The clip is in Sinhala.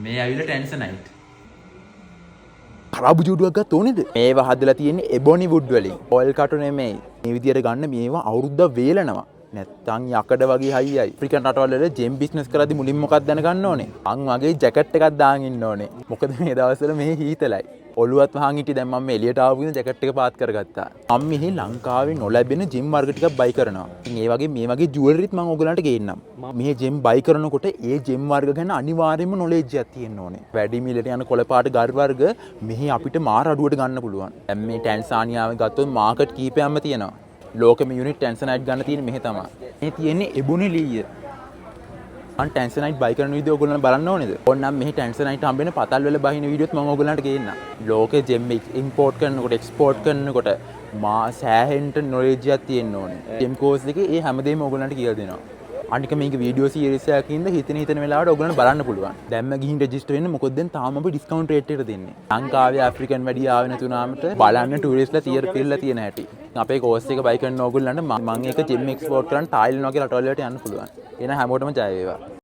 මේ ඇවිල්ලා ටැන්සනයිට්. කරාබු ජූඩුවක් ගත්ත ඕනේද? මේවා හදලා තියෙන්නේ එබොනි වුඩ් වලින්. ඔයිල් කටු නෙමෙයි. මේ විදියට ගන්න මේවා අවුරුද්දක් වේලනවා. නැත්තම් යකඩ වගේ හයියයි. අප්‍රිකන් රටවල් වල ජෙම් බිස්නස් කරද්දි මුලින්ම මොකක්ද දැනගන්න ඕනේ? අන් වගේ ජැකට් එකක් දාගෙන ඉන්න ඕනේ. මොකද මේ දවස්වල මෙහි හීතලයි. ඔළුවත් වහන් හිටිය දැන් මම එළියට ආවම ජැකට් එක පාත් කරගත්තා. මම මෙහි ලංකාවේ නොලැබෙන ජෙම් වර්ග ටිකක් බයි කරනවා. ඉතින් මේ වගේ ජුවලරිත් මම ඔයගලන්ට ගේන්නම්. මෙහි ජෙම් බයි කරනකොට ඒ ජෙම් වර්ග ගැන අනිවාර්යයෙන්ම නොලෙජ් එකක් තියෙන්න ඕනේ. වැඩි මිලට යන කොළපාට ගර් වර්ග මෙහි අපිට මාර අඩුවට ගන්න පුළුවන්. දැන් මේ ටැන්සානියාවේ ගත්තොත් මාකට් කීපයක්ම තියෙනවා. ලෝකෙම යුනිට් ටැන්සනයිට් ගන්න තියෙන්නේ මෙහෙ තමයි. මේ තියෙන්නේ එබොනි ලීය. අන් ටැන්සනයිට් බයි කරන වීඩියෝ ඔයගොල්ලෝ බලන්න ඕනේද? ඕනනම් මෙහි ටැන්සනයිට් හම්බෙන පතල් වල බහින වීඩියෝත් මම ඔයගොල්ලන්ට ගේන්නම්. ලෝකේ ජෙම් ඉම්පෝට් කරනකොට එක්ස්පෝට් කරනකොට මා සෑහෙන්න නොලෙජ් එකක් තියෙන්න ඕනේ. ජෙම් කෝස් එකේ ඒ හැමදේම ඔයගොල්ලන්ට කියලා දෙනවා. අනික මේක වීඩියෝ සීරීස් එකකින්ද හිතන වෙලාවට ඔයගොල්ලන්ට බලන්න පුළුවන්. දැන්ම ගිහින් රෙජිස්ටර් වෙන්න මොකද දැන් තාම අපි ඩිස්කවුන්ට් රේට් එකට දෙන්නේ. ලංකාවේ ආෆ්‍රිකන් වැඩි ආවේ නැතුණාමට බලන්න ටූරිස්ට්ලා තියර පිරලා තියෙන හැටි. අපේ කෝස් එක බයි කරන ඕගොල්ලන්ට මම ඒක ජෙම් එක්ස්පෝට් කරන්න තායිලන්ත වගේ රටවල් වලට යන්න පුළුවන්. එහෙනම් හැමෝටම ජය වේවා.